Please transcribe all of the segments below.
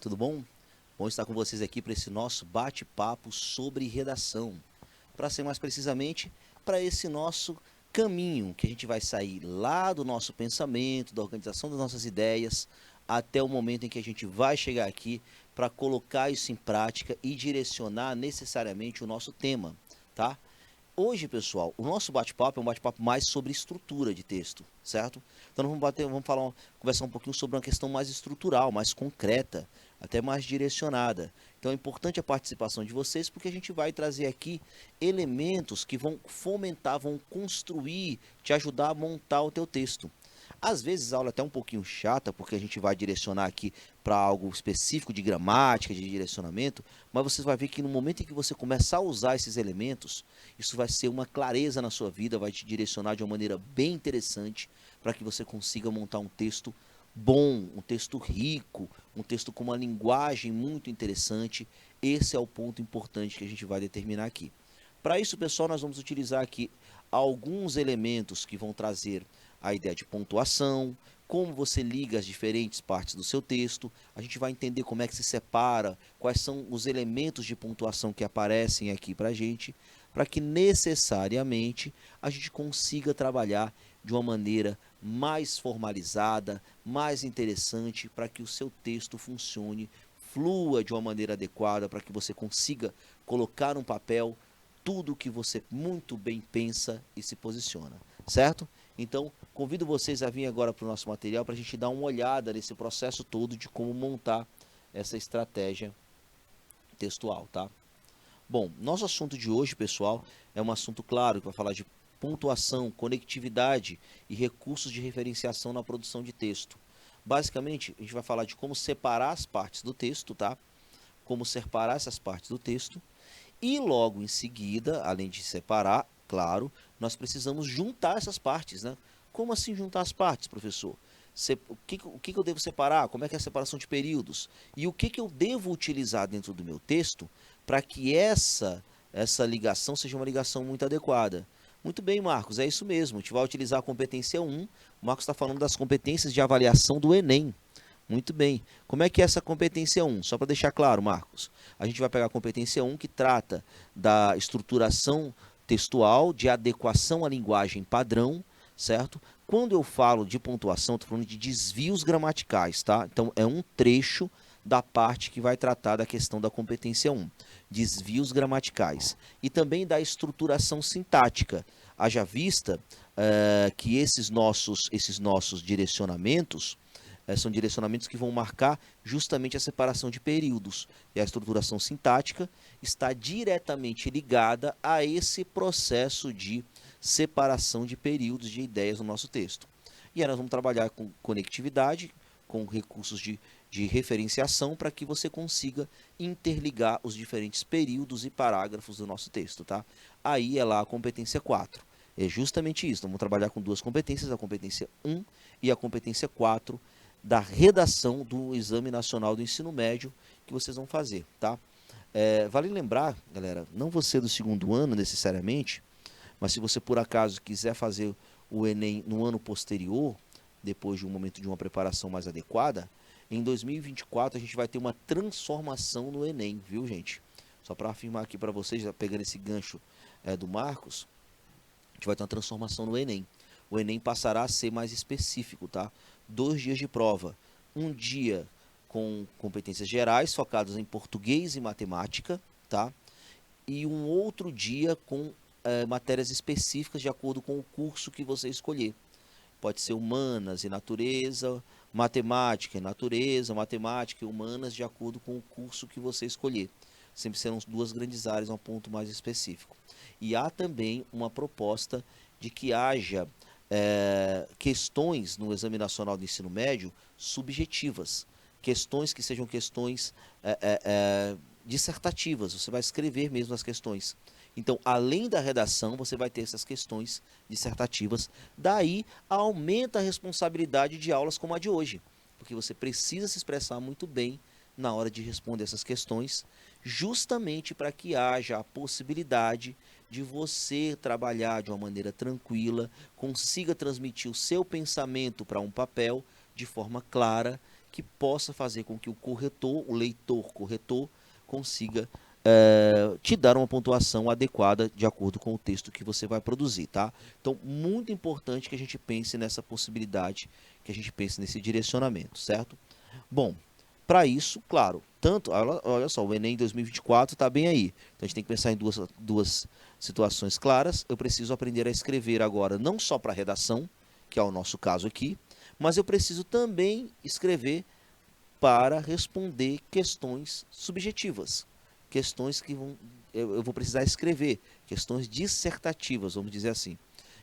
tudo bom? Bom estar com vocês aqui para esse nosso bate-papo sobre redação. Para ser mais precisamente, para esse nosso caminho que a gente vai sair lá do nosso pensamento, da organização das nossas ideias, até o momento em que a gente vai chegar aqui para colocar isso em prática e direcionar necessariamente o nosso tema, tá? Hoje, pessoal, o nosso bate-papo é um bate-papo mais sobre estrutura de texto, certo? Então conversar um pouquinho sobre uma questão mais estrutural, mais concreta, até mais direcionada. Então é importante a participação de vocês, porque a gente vai trazer aqui elementos que vão fomentar, vão construir, te ajudar a montar o teu texto. Às vezes a aula é até um pouquinho chata, porque a gente vai direcionar aqui para algo específico de gramática, de direcionamento, mas você vai ver que no momento em que você começar a usar esses elementos, isso vai ser uma clareza na sua vida, vai te direcionar de uma maneira bem interessante para que você consiga montar um texto bom, um texto rico, um texto com uma linguagem muito interessante. Esse é o ponto importante que a gente vai determinar aqui. Para isso, pessoal, nós vamos utilizar aqui alguns elementos que vão trazer a ideia de pontuação, como você liga as diferentes partes do seu texto. A gente vai entender como é que se separa, quais são os elementos de pontuação que aparecem aqui para a gente, para que necessariamente a gente consiga trabalhar de uma maneira mais formalizada, mais interessante, para que o seu texto funcione, flua de uma maneira adequada, para que você consiga colocar no papel tudo o que você muito bem pensa e se posiciona, certo? Então, convido vocês a vir agora para o nosso material para a gente dar uma olhada nesse processo todo de como montar essa estratégia textual, tá? Bom, nosso assunto de hoje, pessoal, é um assunto claro que vai falar de pontuação, conectividade e recursos de referenciação na produção de texto. Basicamente, a gente vai falar de como separar as partes do texto, tá? Como separar essas partes do texto. E logo em seguida, além de separar, claro, nós precisamos juntar essas partes, né? Como assim juntar as partes, professor? O que eu devo separar? Como é que é a separação de períodos? E o que eu devo utilizar dentro do meu texto para que essa ligação seja uma ligação muito adequada? Muito bem, Marcos, é isso mesmo. A gente vai utilizar a competência 1. O Marcos está falando das competências de avaliação do Enem. Muito bem. Como é que é essa competência 1? Só para deixar claro, Marcos. A gente vai pegar a competência 1 que trata da estruturação textual, de adequação à linguagem padrão, certo? Quando eu falo de pontuação, estou falando de desvios gramaticais, tá? Então, é um trecho da parte que vai tratar da questão da competência 1. Desvios gramaticais. E também da estruturação sintática. Haja vista que esses nossos direcionamentos são direcionamentos que vão marcar justamente a separação de períodos. E a estruturação sintática está diretamente ligada a esse processo de separação de períodos de ideias no nosso texto. E aí nós vamos trabalhar com conectividade, com recursos de referenciação para que você consiga interligar os diferentes períodos e parágrafos do nosso texto, tá? Aí é lá a competência 4. É justamente isso. Vamos trabalhar com duas competências, a competência 1 e a competência 4 da redação do Exame Nacional do Ensino Médio que vocês vão fazer, tá? Vale lembrar, galera, não você do segundo ano necessariamente, mas se você por acaso quiser fazer o Enem no ano posterior, depois de um momento de uma preparação mais adequada, em 2024 a gente vai ter uma transformação no Enem, viu, gente? Só para afirmar aqui para vocês, já pegando esse gancho do Marcos, a gente vai ter uma transformação no Enem. O Enem passará a ser mais específico, tá? 2 dias de prova. Um dia com competências gerais, focados em português e matemática, tá? E um outro dia com matérias específicas de acordo com o curso que você escolher. Pode ser humanas e natureza, matemática e natureza, matemática e humanas, de acordo com o curso que você escolher. Sempre serão duas grandes áreas, um ponto mais específico. E há também uma proposta de que haja questões no Exame Nacional do Ensino Médio subjetivas. Questões que sejam questões dissertativas. Você vai escrever mesmo as questões. Então, além da redação, você vai ter essas questões dissertativas. Daí, aumenta a responsabilidade de aulas como a de hoje. Porque você precisa se expressar muito bem na hora de responder essas questões, justamente para que haja a possibilidade de você trabalhar de uma maneira tranquila, consiga transmitir o seu pensamento para um papel de forma clara, que possa fazer com que o corretor, o leitor corretor, consiga te dar uma pontuação adequada de acordo com o texto que você vai produzir, tá? Então, muito importante que a gente pense nessa possibilidade, que a gente pense nesse direcionamento, certo? Bom, para isso, claro, tanto, olha só, o Enem 2024 está bem aí. Então a gente tem que pensar em duas situações claras. Eu preciso aprender a escrever agora, não só para redação, que é o nosso caso aqui, mas eu preciso também escrever para responder questões subjetivas, questões que eu vou precisar escrever, questões dissertativas, vamos dizer assim.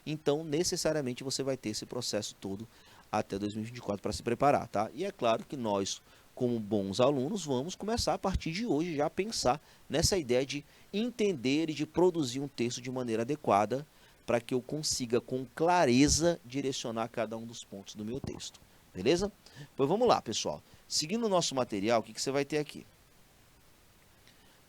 Então, necessariamente, você vai ter esse processo todo até 2024 para se preparar, tá? E é claro que nós, como bons alunos, vamos começar a partir de hoje já a pensar nessa ideia de entender e de produzir um texto de maneira adequada para que eu consiga com clareza direcionar cada um dos pontos do meu texto. Beleza? Pois vamos lá, pessoal. Seguindo o nosso material, o que você vai ter aqui?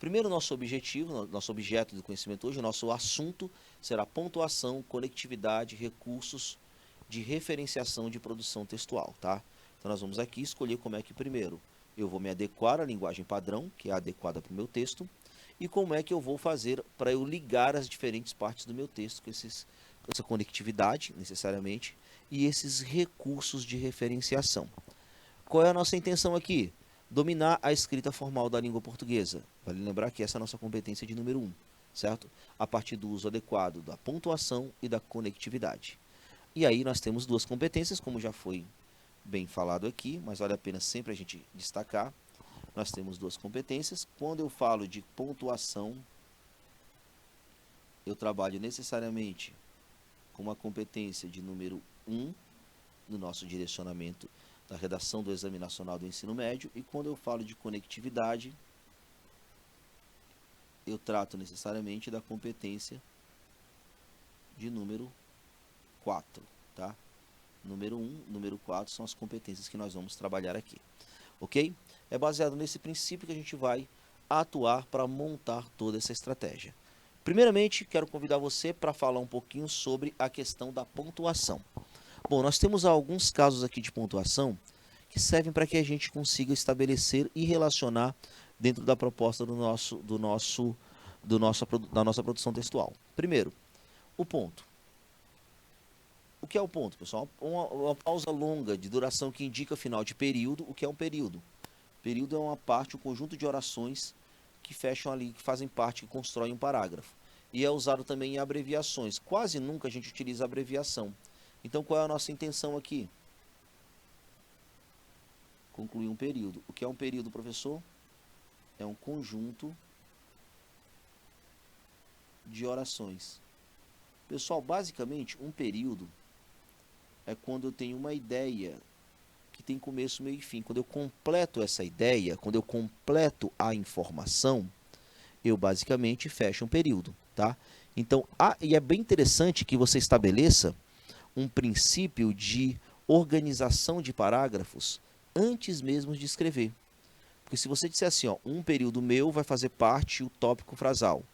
Primeiro, nosso objetivo, nosso objeto do conhecimento hoje, nosso assunto será pontuação, conectividade, recursos de referenciação de produção textual, tá? Então, nós vamos aqui escolher como é que, primeiro, eu vou me adequar à linguagem padrão, que é adequada para o meu texto, e como é que eu vou fazer para eu ligar as diferentes partes do meu texto com essa conectividade, necessariamente, e esses recursos de referenciação. Qual é a nossa intenção aqui? Dominar a escrita formal da língua portuguesa. Vale lembrar que essa é a nossa competência de número 1, certo? A partir do uso adequado da pontuação e da conectividade. E aí nós temos duas competências, como já foi bem falado aqui, mas vale a pena sempre a gente destacar. Nós temos duas competências. Quando eu falo de pontuação, eu trabalho necessariamente com uma competência de número 1 no nosso direcionamento da redação do Exame Nacional do Ensino Médio, e quando eu falo de conectividade, eu trato necessariamente da competência de número 4, tá? Número 1, número 4 são as competências que nós vamos trabalhar aqui, ok? É baseado nesse princípio que a gente vai atuar para montar toda essa estratégia. Primeiramente, quero convidar você para falar um pouquinho sobre a questão da pontuação. Bom, nós temos alguns casos aqui de pontuação que servem para que a gente consiga estabelecer e relacionar dentro da proposta da nossa produção textual. Primeiro, o ponto. O que é o ponto, pessoal? Uma pausa longa de duração que indica final de período. O que é um período? Período é uma parte, um conjunto de orações que fecham ali, que fazem parte, que constroem um parágrafo. E é usado também em abreviações. Quase nunca a gente utiliza abreviação. Então, qual é a nossa intenção aqui? Concluir um período. O que é um período, professor? É um conjunto de orações. Pessoal, basicamente, um período é quando eu tenho uma ideia que tem começo, meio e fim. Quando eu completo essa ideia, quando eu completo a informação, eu basicamente fecho um período, tá? Então, e é bem interessante que você estabeleça um princípio de organização de parágrafos antes mesmo de escrever. Porque se você disser assim, ó, um período meu vai fazer parte o tópico frasal.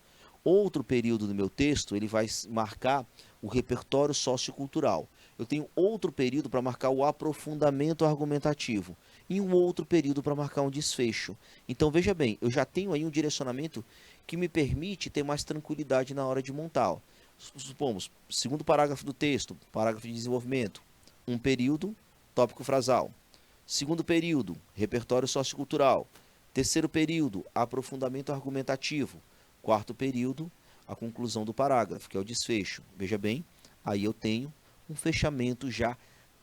Outro período do meu texto, ele vai marcar o repertório sociocultural. Eu tenho outro período para marcar o aprofundamento argumentativo. E um outro período para marcar um desfecho. Então, veja bem, eu já tenho aí um direcionamento que me permite ter mais tranquilidade na hora de montar. Ó. Supomos, segundo parágrafo do texto, parágrafo de desenvolvimento, um período, tópico frasal. Segundo período, repertório sociocultural. Terceiro período, aprofundamento argumentativo. Quarto período, a conclusão do parágrafo, que é o desfecho. Veja bem, aí eu tenho um fechamento já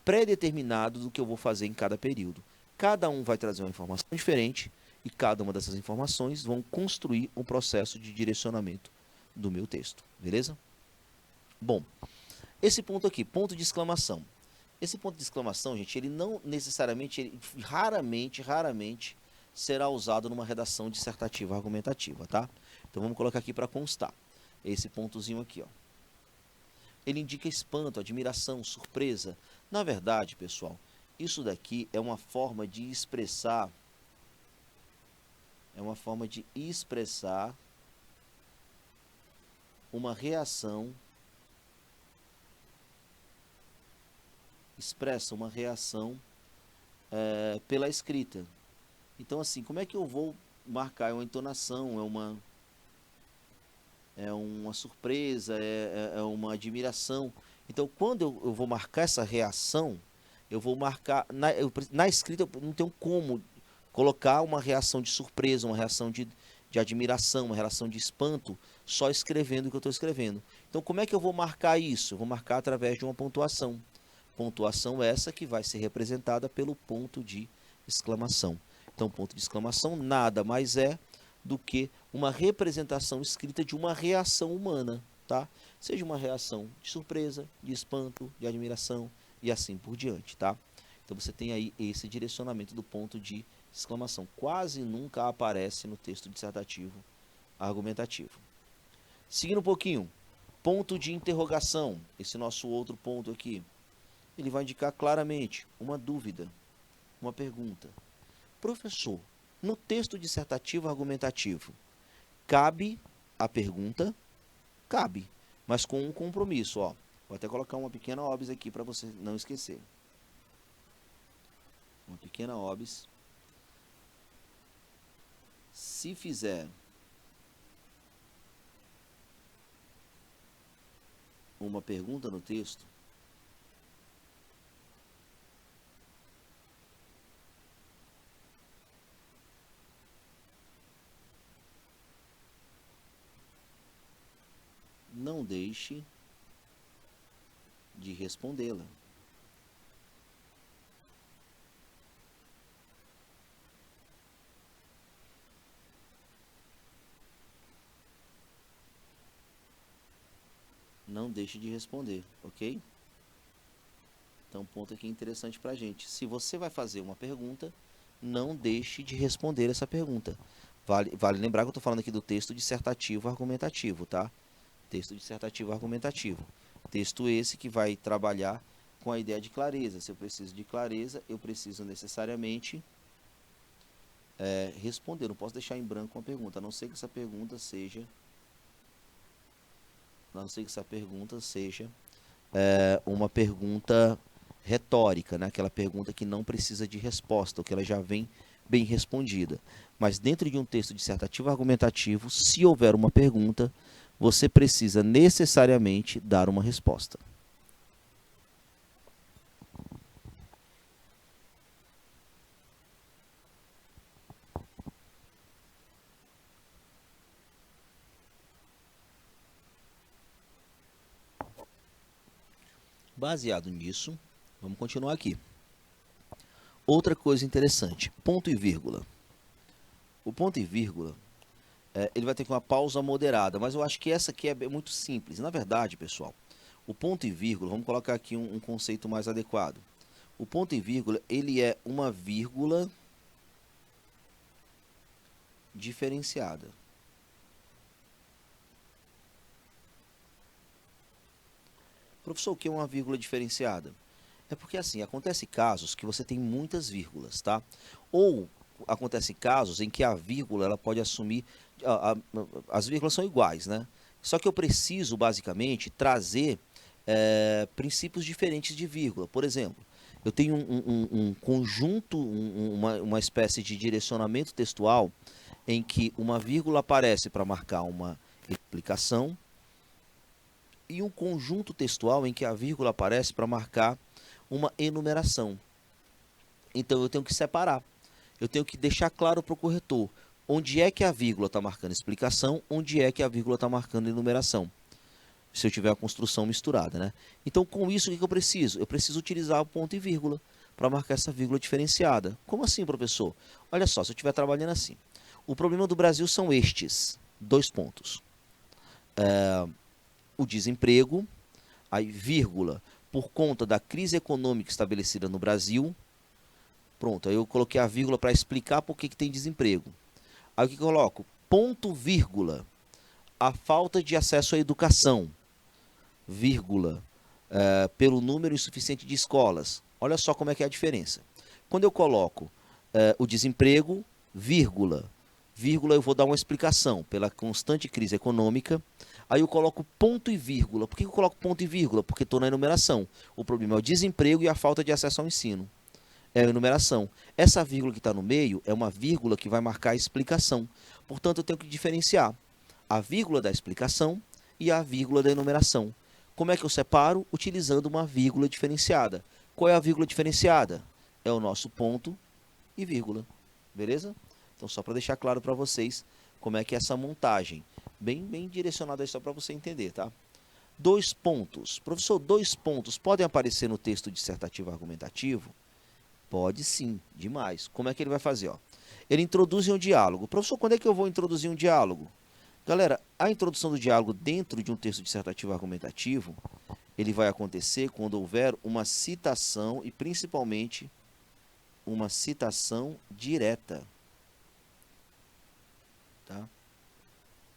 pré-determinado do que eu vou fazer em cada período. Cada um vai trazer uma informação diferente e cada uma dessas informações vão construir um processo de direcionamento do meu texto. Beleza? Bom, esse ponto aqui, ponto de exclamação. Esse ponto de exclamação, gente, ele não necessariamente, ele raramente será usado numa redação dissertativa argumentativa, tá? Então vamos colocar aqui para constar. Esse pontozinho aqui, ó. Ele indica espanto, admiração, surpresa. Na verdade, pessoal, isso daqui é uma forma de expressar uma reação, expressa uma reação pela escrita. Então, assim, como é que eu vou marcar? É uma entonação, é uma surpresa, é uma admiração. Então, quando eu vou marcar essa reação, eu vou marcar. Na escrita, eu não tenho como colocar uma reação de surpresa, uma reação de admiração, uma reação de espanto, só escrevendo o que eu estou escrevendo. Então, como é que eu vou marcar isso? Eu vou marcar através de uma pontuação. Pontuação essa que vai ser representada pelo ponto de exclamação. Então, ponto de exclamação nada mais é do que uma representação escrita de uma reação humana, tá? Seja uma reação de surpresa, de espanto, de admiração e assim por diante, tá? Então você tem aí esse direcionamento do ponto de exclamação. Quase nunca aparece no texto dissertativo argumentativo. Seguindo um pouquinho, ponto de interrogação, esse nosso outro ponto aqui, ele vai indicar claramente uma dúvida, uma pergunta. Professor, no texto dissertativo argumentativo, cabe a pergunta? Cabe, mas com um compromisso, ó. Vou até colocar uma pequena óbis aqui para você não esquecer. Uma pequena óbis. Se fizer uma pergunta no texto, não deixe de respondê-la. Não deixe de responder, ok? Então, ponto aqui interessante para a gente. Se você vai fazer uma pergunta, não deixe de responder essa pergunta. Vale lembrar que eu estou falando aqui do texto dissertativo argumentativo, tá? Texto dissertativo argumentativo. Texto esse que vai trabalhar com a ideia de clareza. Se eu preciso de clareza, eu preciso necessariamente responder. Não posso deixar em branco uma pergunta, a não ser que essa pergunta seja uma pergunta retórica, né? Aquela pergunta que não precisa de resposta, ou que ela já vem bem respondida. Mas dentro de um texto dissertativo argumentativo, se houver uma pergunta, você precisa necessariamente dar uma resposta. Baseado nisso, vamos continuar aqui. Outra coisa interessante, ponto e vírgula. O ponto e vírgula, ele vai ter uma pausa moderada, mas eu acho que essa aqui é muito simples. Na verdade, pessoal, o ponto e vírgula, vamos colocar aqui um conceito mais adequado. O ponto e vírgula, ele é uma vírgula diferenciada. Professor, o que é uma vírgula diferenciada? É porque assim, acontece casos que você tem muitas vírgulas, tá? Ou acontece casos em que a vírgula ela pode assumir, as vírgulas são iguais, né? Só que eu preciso basicamente trazer princípios diferentes de vírgula. Por exemplo, eu tenho um conjunto, uma espécie de direcionamento textual em que uma vírgula aparece para marcar uma explicação e um conjunto textual em que a vírgula aparece para marcar uma enumeração. Então eu tenho que separar. Eu tenho que deixar claro para o corretor onde é que a vírgula está marcando explicação, onde é que a vírgula está marcando enumeração. Se eu tiver a construção misturada, né? Então, com isso, o que eu preciso? Eu preciso utilizar o ponto e vírgula para marcar essa vírgula diferenciada. Como assim, professor? Olha só, se eu estiver trabalhando assim. O problema do Brasil são estes, 2 pontos. O desemprego, aí vírgula, por conta da crise econômica estabelecida no Brasil. Pronto, aí eu coloquei a vírgula para explicar por que tem desemprego. Aí o que eu coloco? Ponto, vírgula, a falta de acesso à educação, vírgula, pelo número insuficiente de escolas. Olha só como é que é a diferença. Quando eu coloco o desemprego, vírgula, eu vou dar uma explicação pela constante crise econômica. Aí eu coloco ponto e vírgula. Por que eu coloco ponto e vírgula? Porque estou na enumeração. O problema é o desemprego e a falta de acesso ao ensino. É a enumeração. Essa vírgula que está no meio é uma vírgula que vai marcar a explicação. Portanto, eu tenho que diferenciar a vírgula da explicação e a vírgula da enumeração. Como é que eu separo? Utilizando uma vírgula diferenciada. Qual é a vírgula diferenciada? É o nosso ponto e vírgula. Beleza? Então, só para deixar claro para vocês como é que é essa montagem. Bem direcionada aí só para você entender, tá? 2 pontos. Professor, 2 pontos podem aparecer no texto dissertativo argumentativo? Pode sim, demais. Como é que ele vai fazer? Ó? Ele introduz um diálogo. Professor, quando é que eu vou introduzir um diálogo? Galera, a introdução do diálogo dentro de um texto dissertativo argumentativo, ele vai acontecer quando houver uma citação e principalmente uma citação direta. Tá?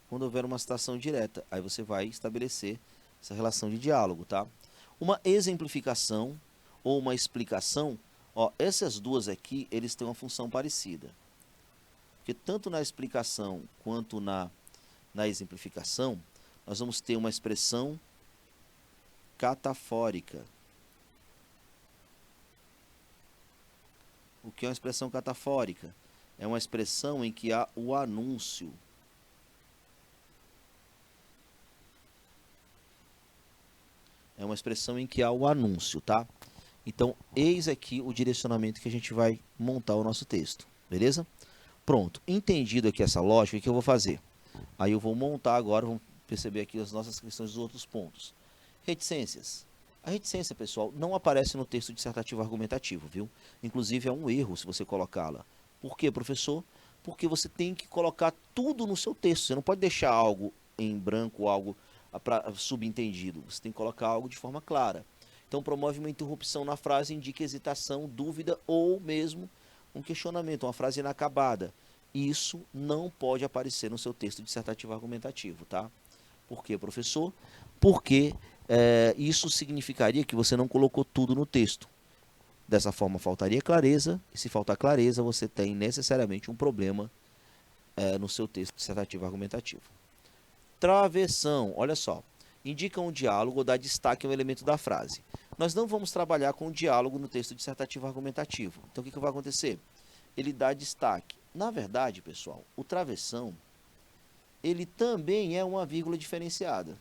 Quando houver uma citação direta, aí você vai estabelecer essa relação de diálogo, tá? Uma exemplificação ou uma explicação, ó, essas duas aqui, eles têm uma função parecida. Porque tanto na explicação quanto na exemplificação, nós vamos ter uma expressão catafórica. O que é uma expressão catafórica? É uma expressão em que há o anúncio. É uma expressão em que há o anúncio, tá? Então, eis aqui o direcionamento que a gente vai montar o nosso texto, beleza? Pronto, entendido aqui essa lógica, o que eu vou fazer? Aí eu vou montar agora, vamos perceber aqui as nossas questões dos outros pontos. Reticências. A reticência, pessoal, não aparece no texto dissertativo argumentativo, viu? Inclusive é um erro se você colocá-la. Por quê, professor? Porque você tem que colocar tudo no seu texto. Você não pode deixar algo em branco, algo subentendido. Você tem que colocar algo de forma clara. Então, promove uma interrupção na frase, indica hesitação, dúvida ou mesmo um questionamento, uma frase inacabada. Isso não pode aparecer no seu texto dissertativo argumentativo, tá? Por quê, professor? Porque isso significaria que você não colocou tudo no texto. Dessa forma, faltaria clareza, e se faltar clareza, você tem necessariamente um problema no seu texto dissertativo argumentativo. Travessão, olha só, indica um diálogo ou dá destaque a um elemento da frase. Nós não vamos trabalhar com o diálogo no texto dissertativo argumentativo. Então, o que vai acontecer? Ele dá destaque. Na verdade, pessoal, o travessão, ele também é uma vírgula diferenciada.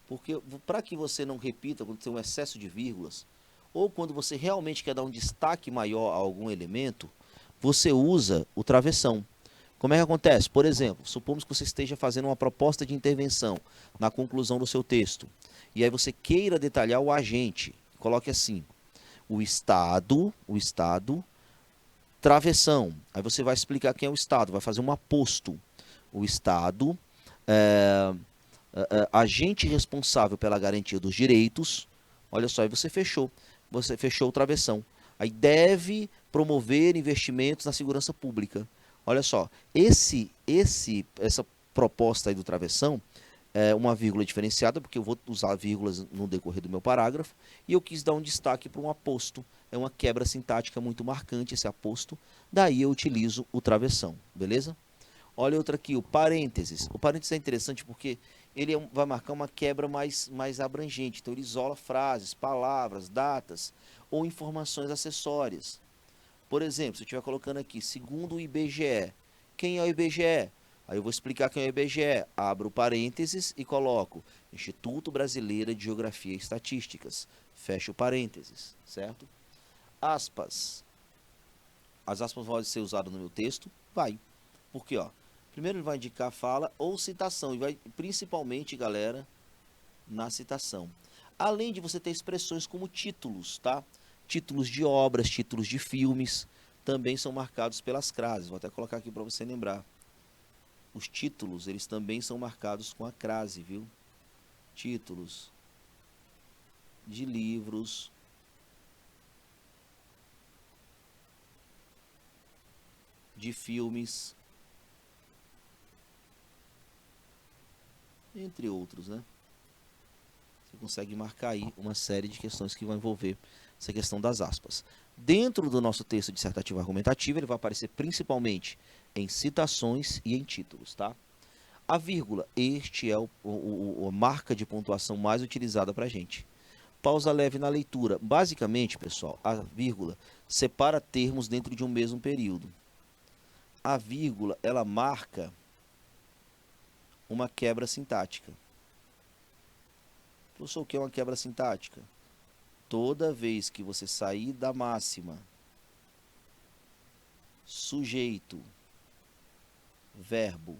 Porque para que você não repita quando tem um excesso de vírgulas, ou quando você realmente quer dar um destaque maior a algum elemento, você usa o travessão. Como é que acontece? Por exemplo, supomos que você esteja fazendo uma proposta de intervenção na conclusão do seu texto, e aí você queira detalhar o agente. Coloque assim, o Estado, travessão. Aí você vai explicar quem é o Estado, vai fazer um aposto. O Estado, agente responsável pela garantia dos direitos. Olha só, aí você fechou o travessão. Aí deve promover investimentos na segurança pública. Olha só, essa proposta aí do travessão é uma vírgula diferenciada, porque eu vou usar vírgulas no decorrer do meu parágrafo, e eu quis dar um destaque para um aposto. É uma quebra sintática muito marcante esse aposto, daí eu utilizo o travessão, beleza? Olha outra aqui, o parênteses. O parênteses é interessante porque ele vai marcar uma quebra mais abrangente. Então, ele isola frases, palavras, datas ou informações acessórias. Por exemplo, se eu estiver colocando aqui, segundo o IBGE. Quem é o IBGE? Aí eu vou explicar quem é o IBGE. Abro parênteses e coloco Instituto Brasileiro de Geografia e Estatísticas. Fecho parênteses, certo? Aspas. As aspas podem ser usadas no meu texto? Vai. Por quê? Ó? Primeiro ele vai indicar fala ou citação. E vai principalmente, galera, na citação. Além de você ter expressões como títulos, tá? Títulos de obras, títulos de filmes, também são marcados pelas crases. Vou até colocar aqui para você lembrar. Os títulos, eles também são marcados com a crase, viu? Títulos de livros, de filmes, entre outros, né? Você consegue marcar aí uma série de questões que vão envolver essa questão das aspas. Dentro do nosso texto dissertativo argumentativo, ele vai aparecer principalmente em citações e em títulos, tá? A vírgula, este é a marca de pontuação mais utilizada para a gente. Pausa leve na leitura. Basicamente, pessoal, a vírgula separa termos dentro de um mesmo período. A vírgula, ela marca uma quebra sintática. Professor, o que é uma quebra sintática? Toda vez que você sair da máxima, sujeito, verbo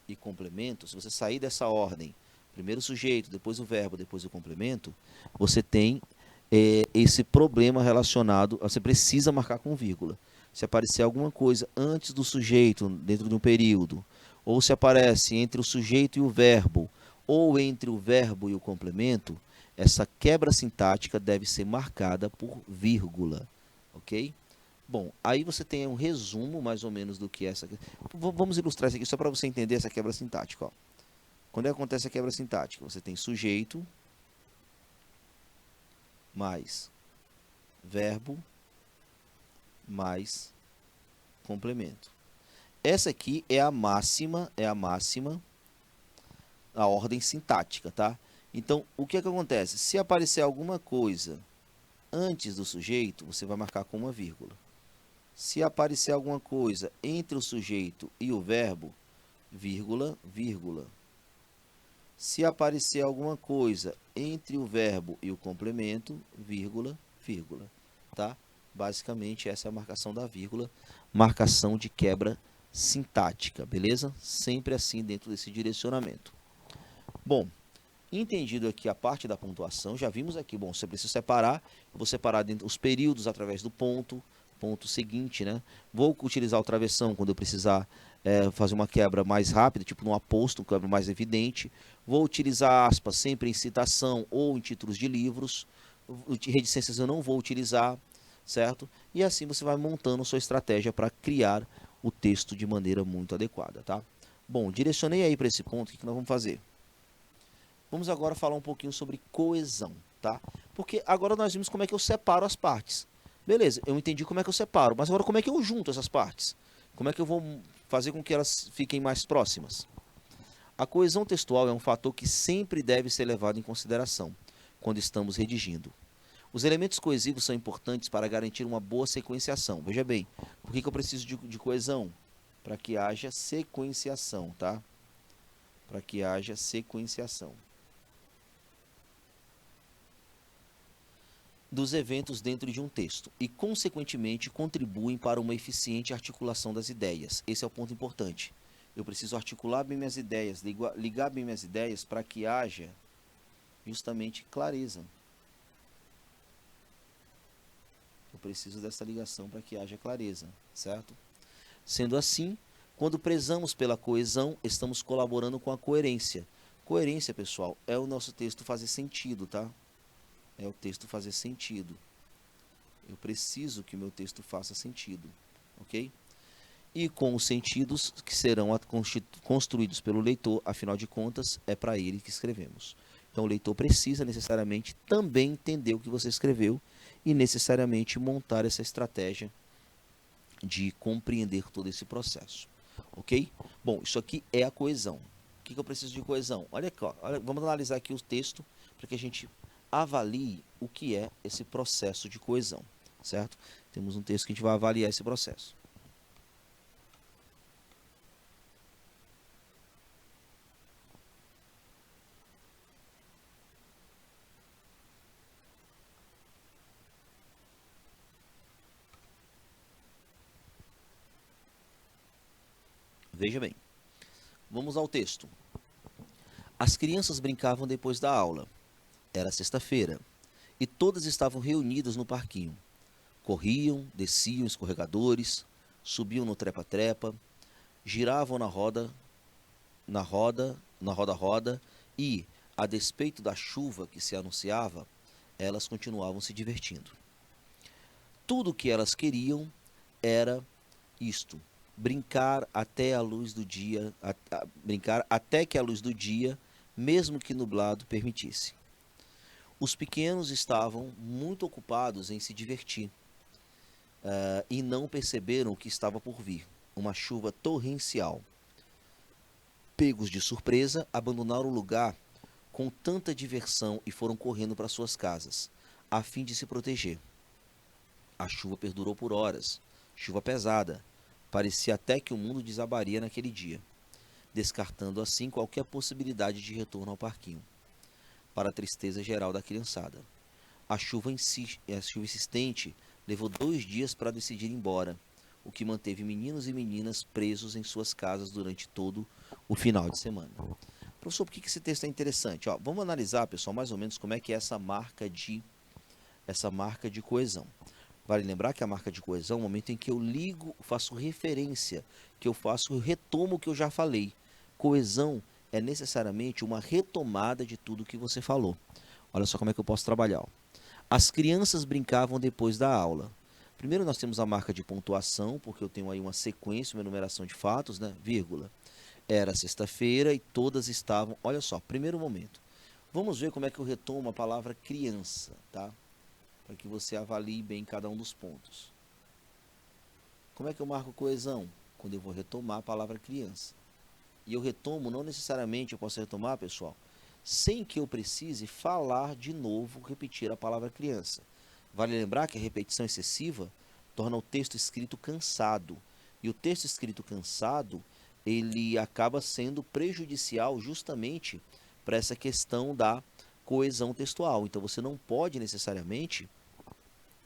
e complemento, se você sair dessa ordem, primeiro o sujeito, depois o verbo, depois o complemento, você tem esse problema relacionado, você precisa marcar com vírgula. Se aparecer alguma coisa antes do sujeito, dentro de um período, ou se aparece entre o sujeito e o verbo, ou entre o verbo e o complemento, essa quebra sintática deve ser marcada por vírgula, ok? Bom, aí você tem um resumo mais ou menos do que essa. Vamos ilustrar isso aqui só para você entender essa quebra sintática. Ó. Quando acontece a quebra sintática, você tem sujeito mais verbo mais complemento. Essa aqui é a máxima, a ordem sintática, tá? Então, o que é que acontece? Se aparecer alguma coisa antes do sujeito, você vai marcar com uma vírgula. Se aparecer alguma coisa entre o sujeito e o verbo, vírgula, vírgula. Se aparecer alguma coisa entre o verbo e o complemento, vírgula, vírgula, tá? Basicamente, essa é a marcação da vírgula, marcação de quebra sintática, beleza? Sempre assim dentro desse direcionamento. Bom, entendido aqui a parte da pontuação, já vimos aqui, bom, você precisa separar, vou separar dentro os períodos através do ponto seguinte, né? Vou utilizar o travessão quando eu precisar fazer uma quebra mais rápida, tipo no aposto, uma quebra mais evidente. Vou utilizar aspas sempre em citação ou em títulos de livros. Reticências eu não vou utilizar, certo? E assim você vai montando sua estratégia para criar o texto de maneira muito adequada, tá? Bom, direcionei aí para esse ponto, o que nós vamos fazer? Vamos agora falar um pouquinho sobre coesão, tá? Porque agora nós vimos como é que eu separo as partes. Beleza, eu entendi como é que eu separo, mas agora como é que eu junto essas partes? Como é que eu vou fazer com que elas fiquem mais próximas? A coesão textual é um fator que sempre deve ser levado em consideração quando estamos redigindo. Os elementos coesivos são importantes para garantir uma boa sequenciação. Veja bem, por que eu preciso de coesão? Para que haja sequenciação, tá? Para que haja sequenciação dos eventos dentro de um texto e, consequentemente, contribuem para uma eficiente articulação das ideias. Esse é o ponto importante. Eu preciso articular bem minhas ideias, ligar bem minhas ideias para que haja justamente clareza. Eu preciso dessa ligação para que haja clareza, certo? Sendo assim, quando prezamos pela coesão, estamos colaborando com a coerência. Coerência, pessoal, é o nosso texto fazer sentido, tá? É o texto fazer sentido. Eu preciso que o meu texto faça sentido, ok? E com os sentidos que serão construídos pelo leitor, afinal de contas, é para ele que escrevemos. Então, o leitor precisa necessariamente também entender o que você escreveu e necessariamente montar essa estratégia de compreender todo esse processo, ok? Bom, isso aqui é a coesão. O que eu preciso de coesão? Olha aqui, ó, vamos analisar aqui o texto para que a gente avalie o que é esse processo de coesão, certo? Temos um texto que a gente vai avaliar esse processo. Veja bem, vamos ao texto. As crianças brincavam depois da aula. Era sexta-feira e todas estavam reunidas no parquinho. Corriam, desciam escorregadores, subiam no trepa-trepa, giravam na roda e, a despeito da chuva que se anunciava, elas continuavam se divertindo. Tudo o que elas queriam era isto: brincar até a luz do dia, brincar até que a luz do dia, mesmo que nublado, permitisse. Os pequenos estavam muito ocupados em se divertir e não perceberam o que estava por vir, uma chuva torrencial. Pegos de surpresa, abandonaram o lugar com tanta diversão e foram correndo para suas casas, a fim de se proteger. A chuva perdurou por horas, chuva pesada. Parecia até que o mundo desabaria naquele dia, descartando assim qualquer possibilidade de retorno ao parquinho, para a tristeza geral da criançada. A chuva insistente levou 2 dias para decidir ir embora, o que manteve meninos e meninas presos em suas casas durante todo o final de semana. Professor, por que esse texto é interessante? Ó, vamos analisar, pessoal, mais ou menos como é que é essa marca de coesão. Vale lembrar que a marca de coesão é o momento em que eu ligo, faço referência, que eu retomo o que eu já falei. Coesão é necessariamente uma retomada de tudo que você falou. Olha só como é que eu posso trabalhar. Ó. As crianças brincavam depois da aula. Primeiro nós temos a marca de pontuação, porque eu tenho aí uma sequência, uma enumeração de fatos, né? Vírgula. Era sexta-feira e todas estavam... Olha só, primeiro momento. Vamos ver como é que eu retomo a palavra criança, tá? Para que você avalie bem cada um dos pontos. Como é que eu marco coesão? Quando eu vou retomar a palavra criança. E eu retomo, não necessariamente eu posso retomar, pessoal, sem que eu precise falar de novo, repetir a palavra criança. Vale lembrar que a repetição excessiva torna o texto escrito cansado. E o texto escrito cansado, ele acaba sendo prejudicial justamente para essa questão da coesão textual. Então você não pode necessariamente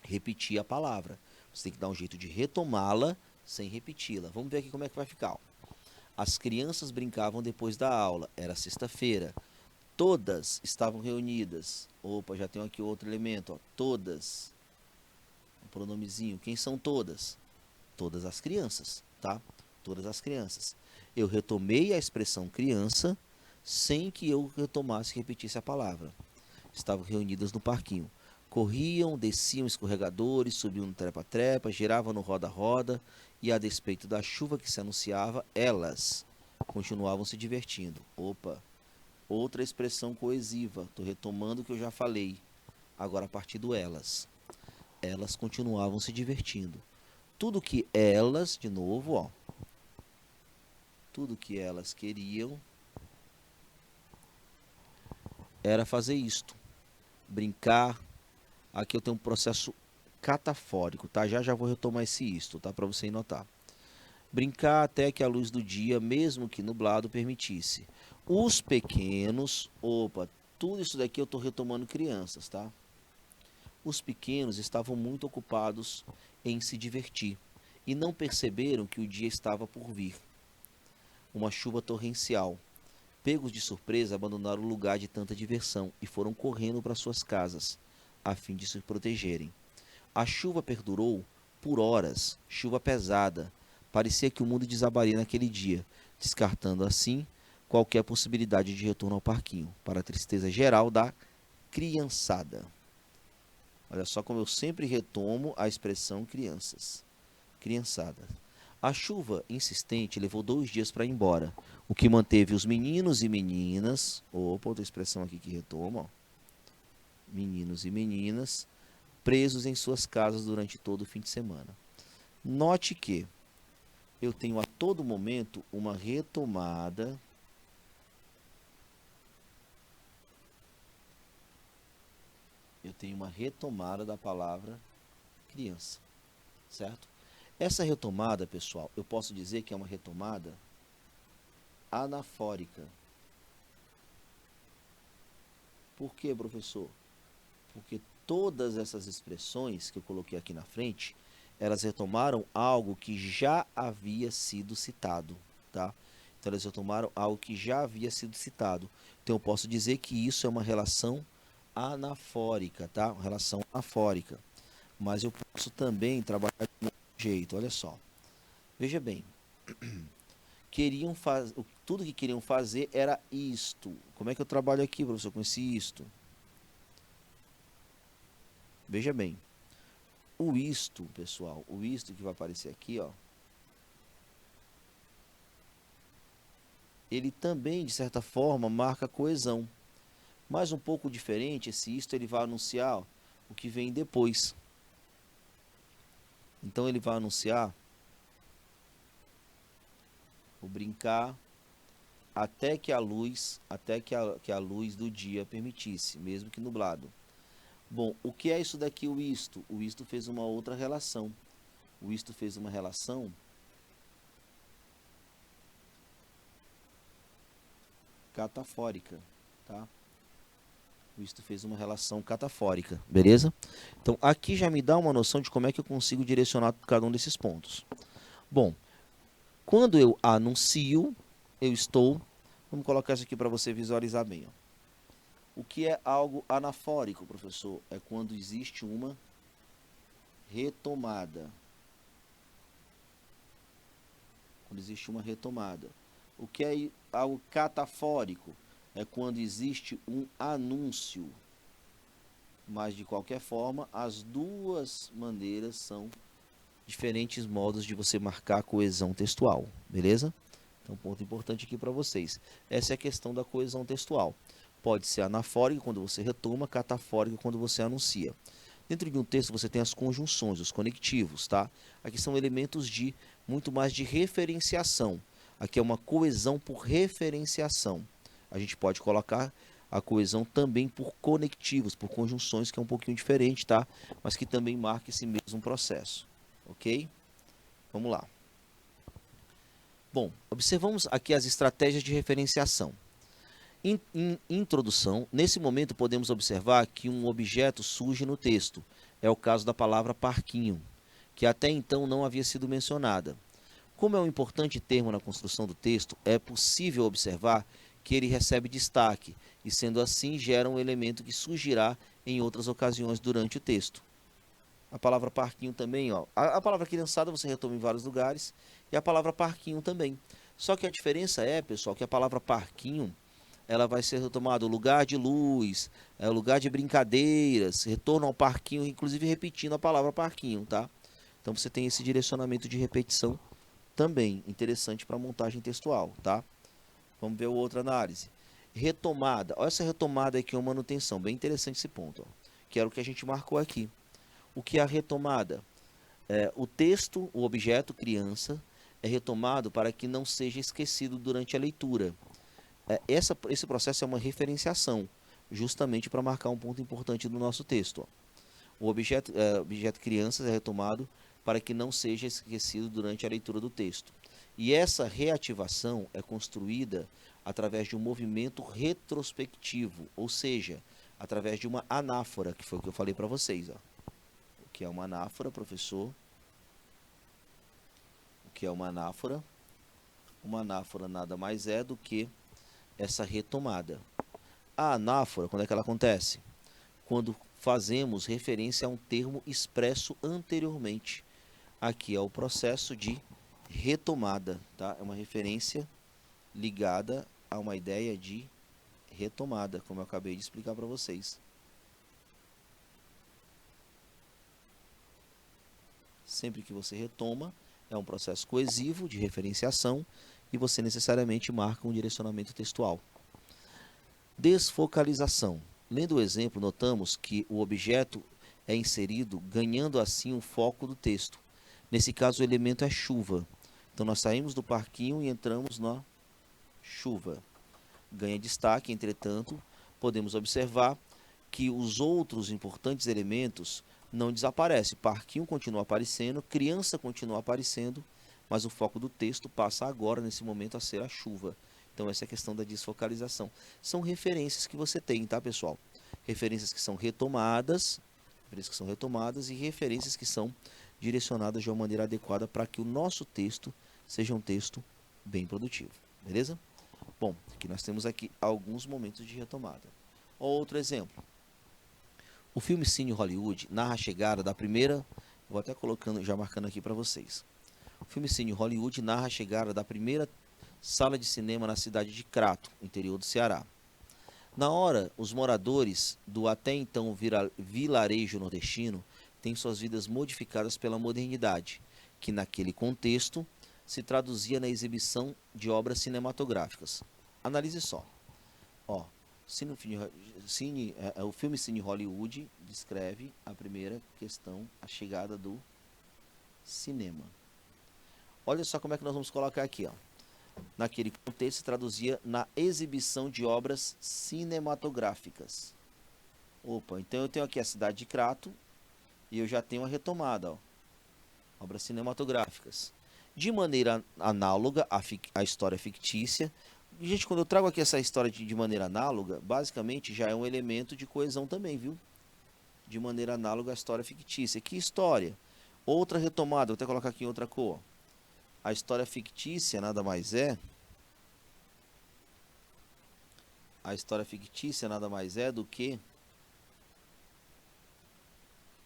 repetir a palavra. Você tem que dar um jeito de retomá-la sem repeti-la. Vamos ver aqui como é que vai ficar. Ó. As crianças brincavam depois da aula. Era sexta-feira. Todas estavam reunidas. Opa, já tenho aqui outro elemento. Ó. Todas. Um pronomezinho. Quem são todas? Todas as crianças, tá? Todas as crianças. Eu retomei a expressão criança sem que eu retomasse e repetisse a palavra. Estavam reunidas no parquinho. Corriam, desciam escorregadores, subiam no trepa-trepa, giravam no roda-roda e, a despeito da chuva que se anunciava, elas continuavam se divertindo. Opa, outra expressão coesiva. Estou retomando o que eu já falei. Agora a partir do elas. Elas continuavam se divertindo. Tudo que elas, de novo, ó. Tudo que elas queriam era fazer isto. Brincar. Aqui eu tenho um processo catafórico, tá? Já vou retomar esse isto, tá? Para você notar. Brincar até que a luz do dia, mesmo que nublado, permitisse. Os pequenos, opa, tudo isso daqui eu estou retomando crianças, tá? Os pequenos estavam muito ocupados em se divertir e não perceberam que o dia estava por vir. Uma chuva torrencial. Pegos de surpresa, abandonaram o lugar de tanta diversão e foram correndo para suas casas, a fim de se protegerem. A chuva perdurou por horas, chuva pesada. Parecia que o mundo desabaria naquele dia, descartando assim qualquer possibilidade de retorno ao parquinho, para a tristeza geral da criançada. Olha só como eu sempre retomo a expressão crianças. Criançada. A chuva insistente levou 2 dias para ir embora, o que manteve os meninos e meninas... Opa, outra expressão aqui que retoma. Ó. Meninos e meninas presos em suas casas durante todo o fim de semana. Note que eu tenho a todo momento uma retomada da palavra criança, certo? Essa retomada, pessoal, eu posso dizer que é uma retomada anafórica. Por quê, professor? Porque todas essas expressões que eu coloquei aqui na frente, elas retomaram algo que já havia sido citado, tá? Então, elas retomaram algo que já havia sido citado. Então, eu posso dizer que isso é uma relação anafórica, tá? Uma relação anafórica. Mas eu posso também trabalhar de um jeito, olha só. Veja bem. Tudo que queriam fazer era isto. Como é que eu trabalho aqui, professor, com esse isto? Veja bem. O isto, pessoal, o isto que vai aparecer aqui, ó. Ele também, de certa forma, marca coesão. Mas um pouco diferente, esse isto ele vai anunciar o que vem depois. Então ele vai anunciar o brincar até que a luz do dia permitisse, mesmo que nublado. Bom, o que é isso daqui, o isto? O isto fez uma outra relação. O isto fez uma relação catafórica, tá? O isto fez uma relação catafórica, beleza? Então, aqui já me dá uma noção de como é que eu consigo direcionar cada um desses pontos. Bom, quando eu anuncio, eu estou... Vamos colocar isso aqui para você visualizar bem, ó. O que é algo anafórico, professor? É quando existe uma retomada. Quando existe uma retomada. O que é algo catafórico? É quando existe um anúncio. Mas, de qualquer forma, as duas maneiras são diferentes modos de você marcar a coesão textual, beleza? Então, ponto importante aqui para vocês. Essa é a questão da coesão textual. Pode ser anafórica quando você retoma, catafórica quando você anuncia. Dentro de um texto você tem as conjunções, os conectivos, tá? Aqui são elementos de muito mais de referenciação. Aqui é uma coesão por referenciação. A gente pode colocar a coesão também por conectivos, por conjunções, que é um pouquinho diferente, tá? Mas que também marca esse mesmo processo, ok? Vamos lá. Bom, observamos aqui as estratégias de referenciação. Em introdução, nesse momento podemos observar que um objeto surge no texto. É o caso da palavra parquinho, que até então não havia sido mencionada. Como é um importante termo na construção do texto, é possível observar que ele recebe destaque, e sendo assim gera um elemento que surgirá em outras ocasiões durante o texto. A palavra parquinho também, ó. A palavra criançada você retoma em vários lugares, e a palavra parquinho também. Só que a diferença é, pessoal, que a palavra parquinho ela vai ser retomada, o lugar de luz, o lugar de brincadeiras, retorno ao parquinho, inclusive repetindo a palavra parquinho, tá? Então você tem esse direcionamento de repetição também interessante para montagem textual, tá? Vamos ver outra análise. Retomada, olha essa retomada aqui, uma manutenção, bem interessante esse ponto, ó, que era o que a gente marcou aqui. O que é a retomada? O texto, o objeto criança, é retomado para que não seja esquecido durante a leitura. Esse processo é uma referenciação, justamente para marcar um ponto importante do nosso texto. Ó. O objeto crianças é retomado para que não seja esquecido durante a leitura do texto. E essa reativação é construída através de um movimento retrospectivo, ou seja, através de uma anáfora, que foi o que eu falei para vocês. Ó. O que é uma anáfora, professor? O que é uma anáfora? Uma anáfora nada mais é do que essa retomada. A anáfora, quando é que ela acontece? Quando fazemos referência a um termo expresso anteriormente. Aqui é o processo de retomada, tá? É uma referência ligada a uma ideia de retomada, como eu acabei de explicar para vocês. Sempre que você retoma, é um processo coesivo de referenciação e você necessariamente marca um direcionamento textual. Desfocalização. Lendo o exemplo, notamos que o objeto é inserido, ganhando assim o foco do texto. Nesse caso, o elemento é chuva. Então, nós saímos do parquinho e entramos na chuva. Ganha destaque, entretanto, podemos observar que os outros importantes elementos não desaparecem. Parquinho continua aparecendo, criança continua aparecendo, mas o foco do texto passa agora, nesse momento, a ser a chuva. Então, essa é a questão da desfocalização. São referências que você tem, tá, pessoal? Referências que são retomadas e referências que são direcionadas de uma maneira adequada para que o nosso texto seja um texto bem produtivo. Beleza? Bom, aqui nós temos aqui alguns momentos de retomada. Outro exemplo. O filme Cine Hollywood narra a chegada da primeira... Vou até colocando, já marcando aqui para vocês. O filme Cine Hollywood narra a chegada da primeira sala de cinema na cidade de Crato, interior do Ceará. Na hora, os moradores do até então vilarejo nordestino têm suas vidas modificadas pela modernidade, que naquele contexto se traduzia na exibição de obras cinematográficas. Analise só. Ó, o filme Cine Hollywood descreve a primeira questão, a chegada do cinema. Olha só como é que nós vamos colocar aqui. Ó. naquele contexto, se traduzia na exibição de obras cinematográficas. Opa, então eu tenho aqui a cidade de Crato e eu já tenho a retomada, ó, obras cinematográficas. De maneira análoga à história fictícia. Gente, quando eu trago aqui essa história de maneira análoga, basicamente já é um elemento de coesão também, viu? De maneira análoga à história fictícia. Que história? Outra retomada, vou até colocar aqui em outra cor. A história fictícia nada mais é. A história fictícia nada mais é do que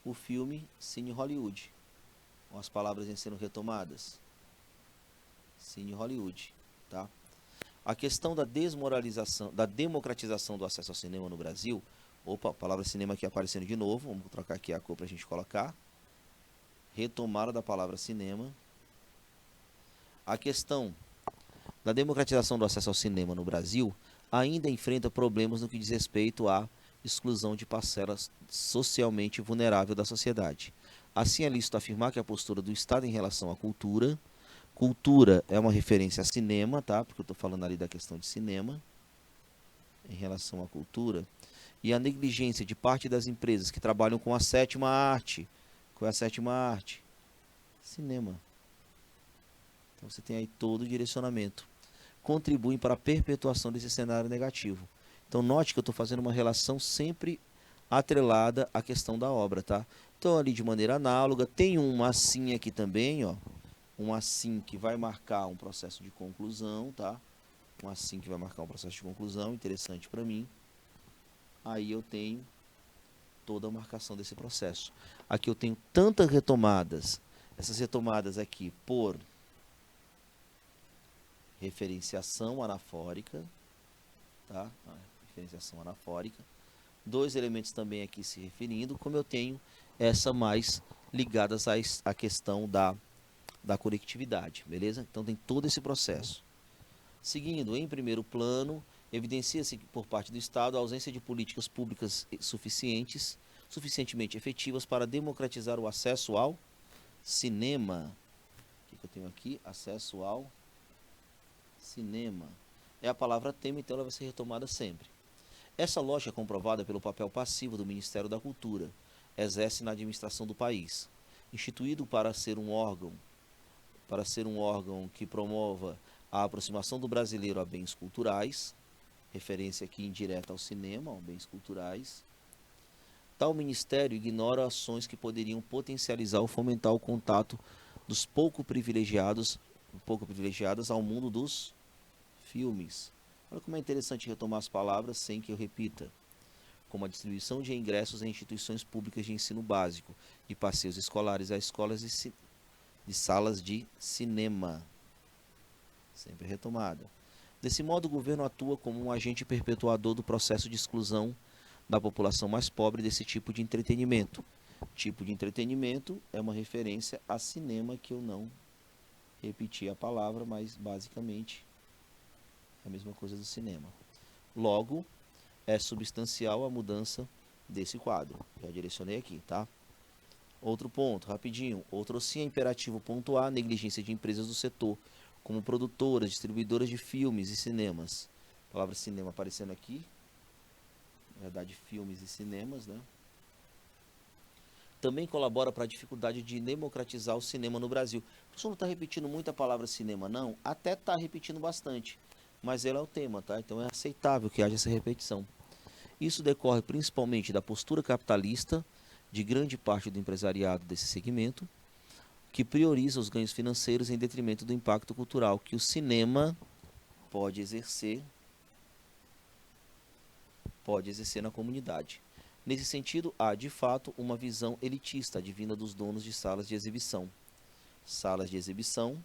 o filme Cine Hollywood. Com as palavras em sendo retomadas. Cine Hollywood, tá? A questão da desmoralização, da democratização do acesso ao cinema no Brasil. Opa, a palavra cinema aqui aparecendo de novo. Vamos trocar aqui a cor para a gente colocar. Retomada da palavra cinema. A questão da democratização do acesso ao cinema no Brasil ainda enfrenta problemas no que diz respeito à exclusão de parcelas socialmente vulneráveis da sociedade. Assim, é lícito afirmar que a postura do Estado em relação à cultura é uma referência a cinema, tá? Porque eu estou falando ali da questão de cinema, em relação à cultura, e a negligência de parte das empresas que trabalham com a sétima arte. Qual é a sétima arte? Cinema. Então você tem aí todo o direcionamento. Contribuem para a perpetuação desse cenário negativo. Então note que eu estou fazendo uma relação sempre atrelada à questão da obra, tá? Então ali de maneira análoga, tem um massinha aqui também, ó. Um assim que vai marcar um processo de conclusão, tá? Um assim que vai marcar um processo de conclusão, interessante para mim. Aí eu tenho toda a marcação desse processo. Aqui eu tenho tantas retomadas, essas retomadas aqui por referenciação anafórica, tá? Referenciação anafórica. Dois elementos também aqui se referindo, como eu tenho essa mais ligadas à questão da conectividade, beleza? Então tem todo esse processo. Seguindo, em primeiro plano, evidencia-se por parte do Estado a ausência de políticas públicas suficientemente efetivas para democratizar o acesso ao cinema. O que eu tenho aqui? Acesso ao cinema. É a palavra tema, então ela vai ser retomada sempre. Essa lógica é comprovada pelo papel passivo do Ministério da Cultura, exerce na administração do país. Instituído para ser um órgão que promova a aproximação do brasileiro a bens culturais, referência aqui indireta ao cinema, aos bens culturais. Tal ministério ignora ações que poderiam potencializar ou fomentar o contato dos pouco privilegiadas ao mundo dos filmes. Olha como é interessante retomar as palavras sem que eu repita. Como a distribuição de ingressos em instituições públicas de ensino básico e passeios escolares a escolas de salas de cinema. Sempre retomada. Desse modo, o governo atua como um agente perpetuador do processo de exclusão da população mais pobre desse tipo de entretenimento. Tipo de entretenimento é uma referência a cinema, que eu não repeti a palavra, mas basicamente é a mesma coisa do cinema. Logo, é substancial a mudança desse quadro. Já direcionei aqui, tá? Outro ponto, rapidinho. Outro sim é imperativo pontuar negligência de empresas do setor, como produtoras, distribuidoras de filmes e cinemas. A palavra cinema aparecendo aqui. Na verdade, filmes e cinemas, né? Também colabora para a dificuldade de democratizar o cinema no Brasil. O professor não está repetindo muito a palavra cinema, não? Até está repetindo bastante. Mas ela é o tema, tá? Então é aceitável que haja essa repetição. Isso decorre principalmente da postura capitalista de grande parte do empresariado desse segmento, que prioriza os ganhos financeiros em detrimento do impacto cultural que o cinema pode exercer na comunidade. Nesse sentido, há, de fato, uma visão elitista advinda dos donos de salas de exibição. Salas de exibição,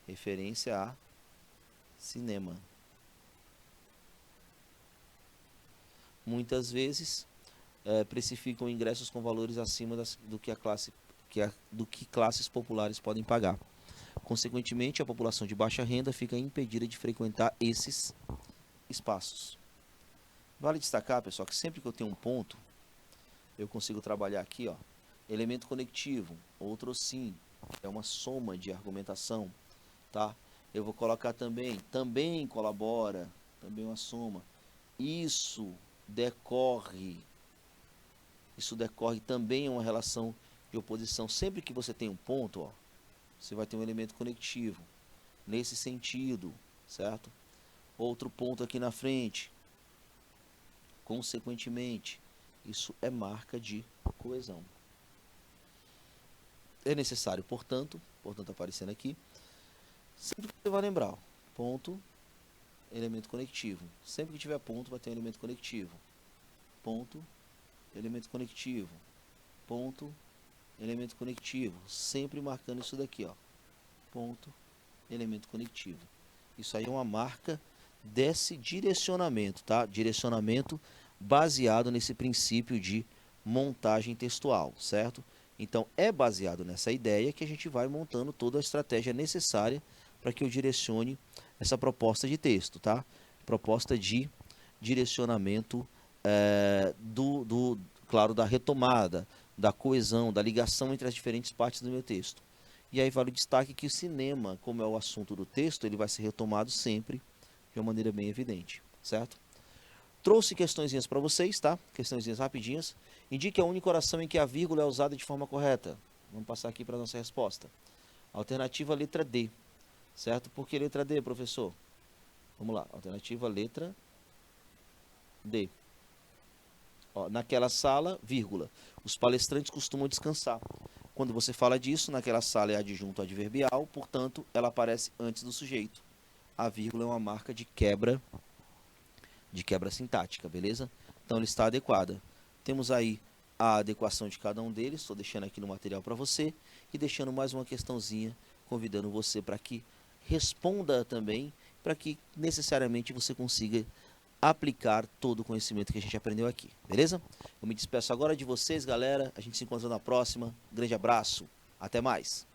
referência a cinema. Muitas vezes, precificam ingressos com valores acima do que classes populares podem pagar. Consequentemente, a população de baixa renda fica impedida de frequentar esses espaços. Vale destacar, pessoal, que sempre que eu tenho um ponto, eu consigo trabalhar aqui, ó, elemento conectivo, outro sim, é uma soma de argumentação, tá? Eu vou colocar também colabora, também uma soma. Isso decorre também é uma relação de oposição. Sempre que você tem um ponto, ó, você vai ter um elemento conectivo. Nesse sentido, certo? Outro ponto aqui na frente. Consequentemente, isso é marca de coesão. É necessário, portanto aparecendo aqui, sempre que você vai lembrar, ó, ponto, elemento conectivo. Sempre que tiver ponto, vai ter um elemento conectivo. Ponto, elemento conectivo. Ponto, elemento conectivo. Sempre marcando isso daqui, ó. Ponto, elemento conectivo. Isso aí é uma marca desse direcionamento, tá? Direcionamento baseado nesse princípio de montagem textual, certo? Então, é baseado nessa ideia que a gente vai montando toda a estratégia necessária para que eu direcione essa proposta de texto, tá? Proposta de direcionamento claro, da retomada, da coesão, da ligação entre as diferentes partes do meu texto. E aí vale o destaque que o cinema, como é o assunto do texto, ele vai ser retomado sempre de uma maneira bem evidente, certo? Trouxe questõezinhas para vocês, tá? Questõezinhas rapidinhas. Indique a única oração em que a vírgula é usada de forma correta. Vamos passar aqui para a nossa resposta. Alternativa letra D, certo? Por que letra D, professor? Vamos lá, alternativa letra D. Ó, naquela sala, vírgula. Os palestrantes costumam descansar. Quando você fala disso, naquela sala é adjunto adverbial, portanto, ela aparece antes do sujeito. A vírgula é uma marca de quebra sintática, beleza? Então, ela está adequada. Temos aí a adequação de cada um deles, estou deixando aqui no material para você, e deixando mais uma questãozinha, convidando você para que responda também, para que necessariamente você consiga aplicar todo o conhecimento que a gente aprendeu aqui, beleza? Eu me despeço agora de vocês, galera. A gente se encontra na próxima. Grande abraço. Até mais.